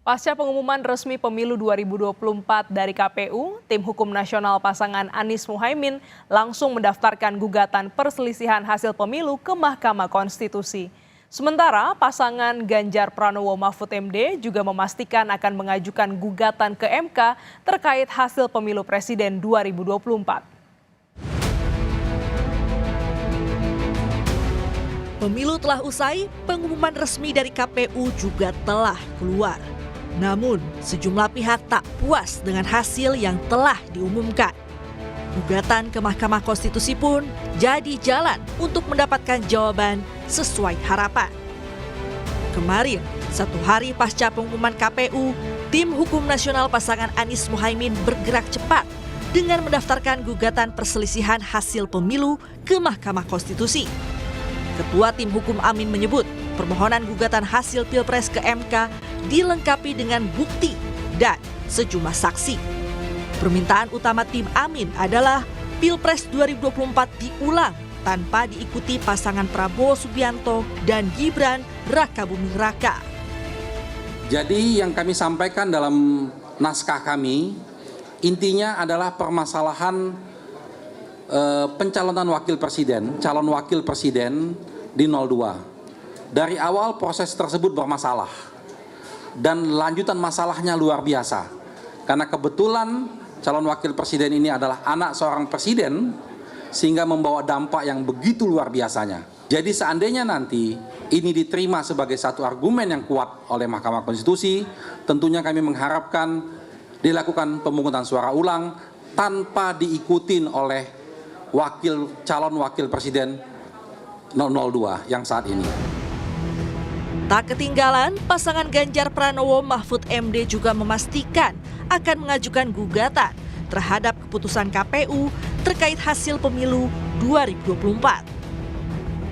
Pasca pengumuman resmi pemilu 2024 dari KPU, tim hukum nasional pasangan Anies Muhaimin langsung mendaftarkan gugatan perselisihan hasil pemilu ke Mahkamah Konstitusi. Sementara pasangan Ganjar Pranowo Mahfud MD juga memastikan akan mengajukan gugatan ke MK terkait hasil pemilu presiden 2024. Pemilu telah usai, pengumuman resmi dari KPU juga telah keluar. Namun, sejumlah pihak tak puas dengan hasil yang telah diumumkan. Gugatan ke Mahkamah Konstitusi pun jadi jalan untuk mendapatkan jawaban sesuai harapan. Kemarin, satu hari pasca pengumuman KPU, tim hukum nasional pasangan Anies Muhaimin bergerak cepat dengan mendaftarkan gugatan perselisihan hasil pemilu ke Mahkamah Konstitusi. Ketua tim hukum Amin menyebut permohonan gugatan hasil Pilpres ke MK dilengkapi dengan bukti dan sejumlah saksi. Permintaan utama tim Amin adalah Pilpres 2024 diulang tanpa diikuti pasangan Prabowo Subianto dan Gibran Rakabuming Raka. Jadi yang kami sampaikan dalam naskah kami intinya adalah permasalahan pencalonan calon wakil presiden di 02. Dari awal proses tersebut bermasalah dan lanjutan masalahnya luar biasa. Karena kebetulan calon wakil presiden ini adalah anak seorang presiden sehingga membawa dampak yang begitu luar biasanya. Jadi seandainya nanti ini diterima sebagai satu argumen yang kuat oleh Mahkamah Konstitusi, tentunya kami mengharapkan dilakukan pemungutan suara ulang tanpa diikutin oleh calon wakil presiden 002 yang saat ini. Tak ketinggalan, pasangan Ganjar Pranowo Mahfud MD juga memastikan akan mengajukan gugatan terhadap keputusan KPU terkait hasil pemilu 2024.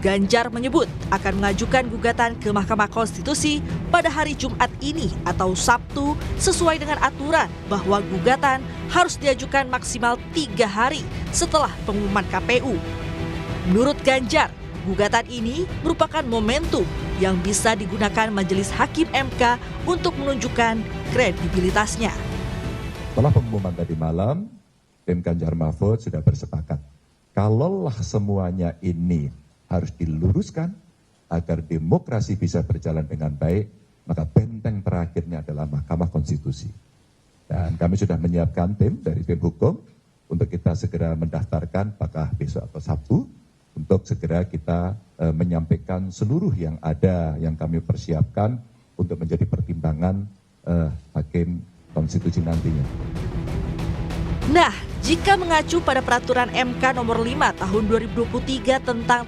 Ganjar menyebut akan mengajukan gugatan ke Mahkamah Konstitusi pada hari Jumat ini atau Sabtu sesuai dengan aturan bahwa gugatan harus diajukan maksimal 3 hari setelah pengumuman KPU. Menurut Ganjar, gugatan ini merupakan momentum yang bisa digunakan Majelis Hakim MK untuk menunjukkan kredibilitasnya. Setelah pengumuman tadi malam, tim Ganjar Mahfud sudah bersepakat. Kalaulah semuanya ini harus diluruskan agar demokrasi bisa berjalan dengan baik, maka benteng terakhirnya adalah Mahkamah Konstitusi. Dan kami sudah menyiapkan tim dari tim hukum untuk kita segera mendaftarkan apakah besok atau Sabtu untuk segera kita menyampaikan seluruh yang ada yang kami persiapkan untuk menjadi pertimbangan Hakim Konstitusi nantinya. Nah, jika mengacu pada peraturan MK nomor 5 tahun 2023 tentang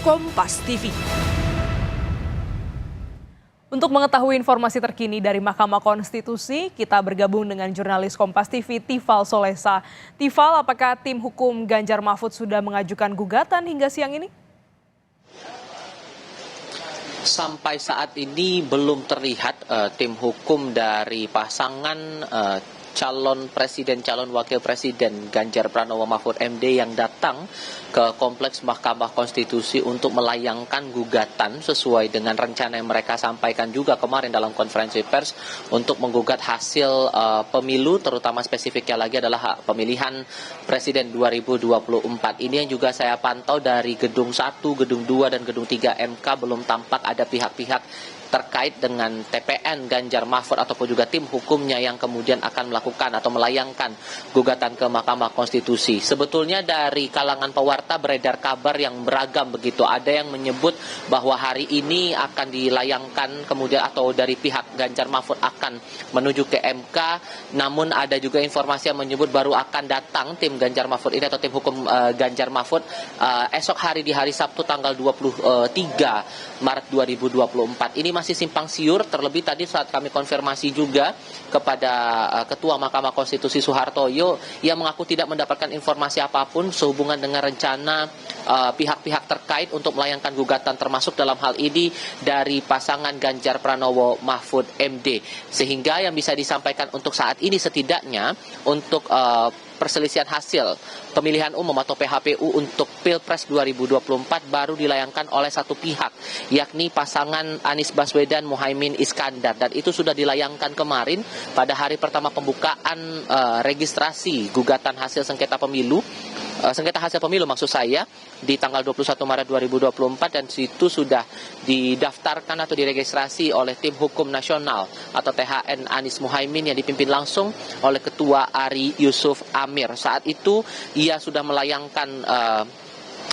Kompas TV. Untuk mengetahui informasi terkini dari Mahkamah Konstitusi, kita bergabung dengan jurnalis Kompas TV Tifal Solesa. Tifal, apakah tim hukum Ganjar Mahfud sudah mengajukan gugatan hingga siang ini? Sampai saat ini belum terlihat tim hukum dari pasangan calon presiden, calon wakil presiden Ganjar Pranowo Mahfud MD yang datang ke Kompleks Mahkamah Konstitusi untuk melayangkan gugatan sesuai dengan rencana yang mereka sampaikan juga kemarin dalam konferensi pers untuk menggugat hasil pemilu, terutama spesifiknya lagi adalah pemilihan presiden 2024. Ini yang juga saya pantau dari Gedung 1, Gedung 2, dan Gedung 3 MK belum tampak ada pihak-pihak terkait dengan TPN Ganjar Mahfud ataupun juga tim hukumnya yang kemudian akan melakukan atau melayangkan gugatan ke Mahkamah Konstitusi. Sebetulnya dari kalangan pewarta beredar kabar yang beragam begitu. Ada yang menyebut bahwa hari ini akan dilayangkan kemudian atau dari pihak Ganjar Mahfud akan menuju ke MK. Namun ada juga informasi yang menyebut baru akan datang tim Ganjar Mahfud ini atau tim hukum Ganjar Mahfud esok hari di hari Sabtu tanggal 23 Maret 2024. Ini masih simpang siur, terlebih tadi saat kami konfirmasi juga kepada Ketua Mahkamah Konstitusi Soehartoyo, ia mengaku tidak mendapatkan informasi apapun sehubungan dengan rencana pihak-pihak terkait untuk melayangkan gugatan, termasuk dalam hal ini dari pasangan Ganjar Pranowo Mahfud MD. Sehingga yang bisa disampaikan untuk saat ini setidaknya untuk perselisihan hasil pemilihan umum atau PHPU untuk Pilpres 2024 baru dilayangkan oleh satu pihak, yakni pasangan Anies Baswedan Muhaimin Iskandar, dan itu sudah dilayangkan kemarin pada hari pertama pembukaan registrasi gugatan hasil sengketa pemilu. Sengketa hasil pemilu maksud saya di tanggal 21 Maret 2024, dan situ sudah didaftarkan atau diregistrasi oleh tim hukum nasional atau THN Anies Muhaimin yang dipimpin langsung oleh Ketua Ari Yusuf Amir. Saat itu ia sudah melayangkan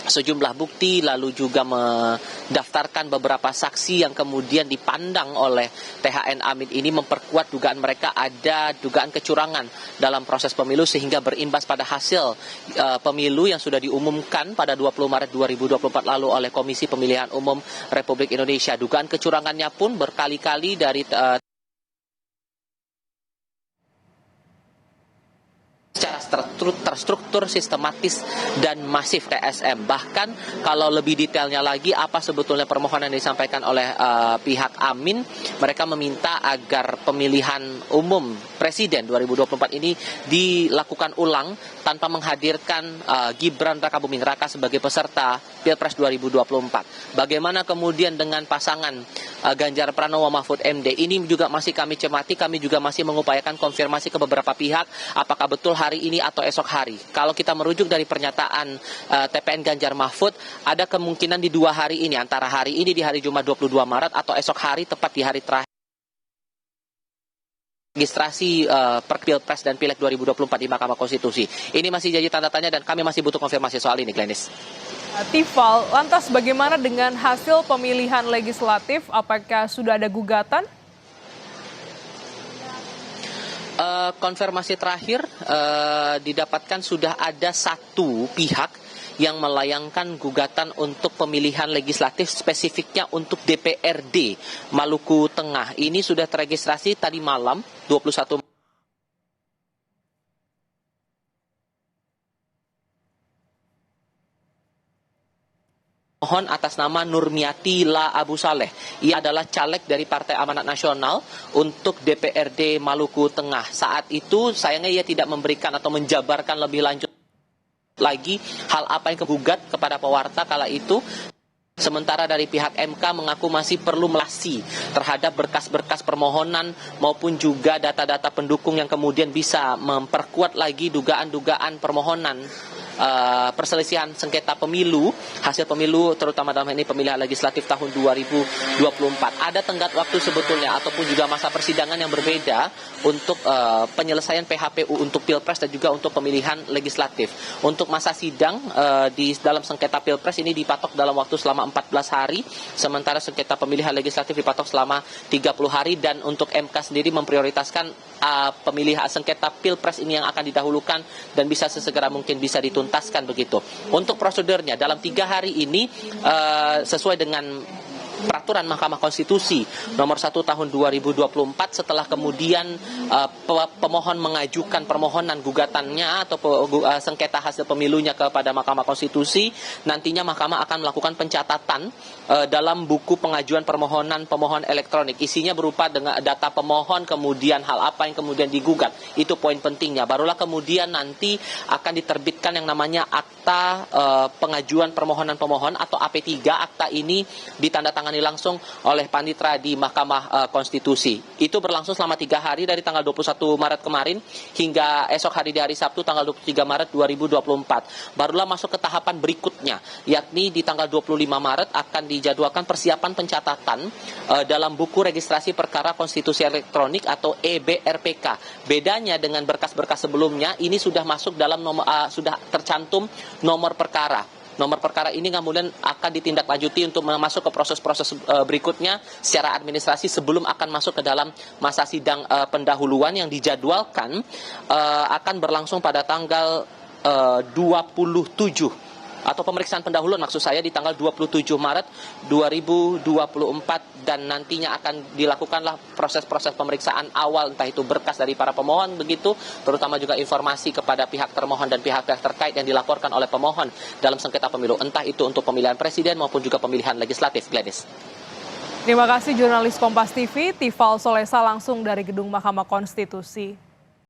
sejumlah bukti, lalu juga mendaftarkan beberapa saksi yang kemudian dipandang oleh THN Amin ini memperkuat dugaan mereka ada dugaan kecurangan dalam proses pemilu, sehingga berimbas pada hasil pemilu yang sudah diumumkan pada 20 Maret 2024 lalu oleh Komisi Pemilihan Umum Republik Indonesia. Dugaan kecurangannya pun berkali-kali dari secara terstruktur, sistematis, dan masif TSM. Bahkan kalau lebih detailnya lagi apa sebetulnya permohonan yang disampaikan oleh pihak Amin, mereka meminta agar pemilihan umum Presiden 2024 ini dilakukan ulang tanpa menghadirkan Gibran Rakabuming Raka sebagai peserta Pilpres 2024. Bagaimana kemudian dengan pasangan Ganjar Pranowo Mahfud MD? Ini juga masih kami cermati, kami juga masih mengupayakan konfirmasi ke beberapa pihak apakah betul hari ini atau esok hari. Kalau kita merujuk dari pernyataan TPN Ganjar Mahfud, ada kemungkinan di 2 hari ini, antara hari ini di hari Jumat 22 Maret atau esok hari tepat di hari terakhir registrasi per Pilpres dan Pileg 2024 di Mahkamah Konstitusi. Ini masih jadi tanda tanya dan kami masih butuh konfirmasi soal ini, Glenis. Tifal, lantas bagaimana dengan hasil pemilihan legislatif? Apakah sudah ada gugatan? Konfirmasi terakhir didapatkan sudah ada satu pihak yang melayangkan gugatan untuk pemilihan legislatif spesifiknya untuk DPRD Maluku Tengah. Ini sudah terregistrasi tadi malam 21 mohon atas nama Nurmiati La Abu Saleh. Ia adalah caleg dari Partai Amanat Nasional untuk DPRD Maluku Tengah. Saat itu sayangnya ia tidak memberikan atau menjabarkan lebih lanjut lagi hal apa yang kegugat kepada pewarta kala itu. Sementara dari pihak MK mengaku masih perlu melasi terhadap berkas-berkas permohonan maupun juga data-data pendukung yang kemudian bisa memperkuat lagi dugaan-dugaan permohonan perselisihan sengketa pemilu, hasil pemilu terutama dalam ini pemilihan legislatif tahun 2024. Ada tenggat waktu sebetulnya ataupun juga masa persidangan yang berbeda untuk penyelesaian PHPU untuk Pilpres dan juga untuk pemilihan legislatif. Untuk masa sidang di dalam sengketa Pilpres ini dipatok dalam waktu selama 14 hari, sementara sengketa pemilihan legislatif dipatok selama 30 hari, dan untuk MK sendiri memprioritaskan pemilihan sengketa Pilpres ini yang akan didahulukan dan bisa sesegera mungkin bisa dituntaskan begitu. Untuk prosedurnya dalam 3 hari ini sesuai dengan peraturan Mahkamah Konstitusi nomor 1 tahun 2024 setelah kemudian pemohon mengajukan permohonan gugatannya atau sengketa hasil pemilunya kepada Mahkamah Konstitusi, nantinya Mahkamah akan melakukan pencatatan dalam buku pengajuan permohonan pemohon elektronik. Isinya berupa dengan data pemohon, kemudian hal apa yang kemudian digugat. Itu poin pentingnya. Barulah kemudian nanti akan diterbitkan yang namanya akta pengajuan permohonan pemohon atau AP3. Akta ini ditandatangani langsung oleh panitera di Mahkamah Konstitusi. Itu berlangsung selama 3 hari dari tanggal 21 Maret kemarin hingga esok hari di hari Sabtu tanggal 23 Maret 2024. Barulah masuk ke tahapan berikutnya, yakni di tanggal 25 Maret akan dijadwalkan persiapan pencatatan dalam buku registrasi perkara konstitusi elektronik atau EBRPK. Bedanya dengan berkas-berkas sebelumnya, ini sudah masuk dalam sudah tercantum nomor perkara. Nomor perkara ini kemudian akan ditindaklanjuti untuk masuk ke proses-proses berikutnya secara administrasi sebelum akan masuk ke dalam masa sidang pendahuluan yang dijadwalkan akan berlangsung pada tanggal 27 atau pemeriksaan pendahuluan maksud saya di tanggal 27 Maret 2024 dan nantinya akan dilakukanlah proses-proses pemeriksaan awal entah itu berkas dari para pemohon begitu, terutama juga informasi kepada pihak termohon dan pihak-pihak terkait yang dilaporkan oleh pemohon dalam sengketa pemilu, entah itu untuk pemilihan presiden maupun juga pemilihan legislatif. Gladys. Terima kasih jurnalis Kompas TV, Tifal Solesa langsung dari Gedung Mahkamah Konstitusi.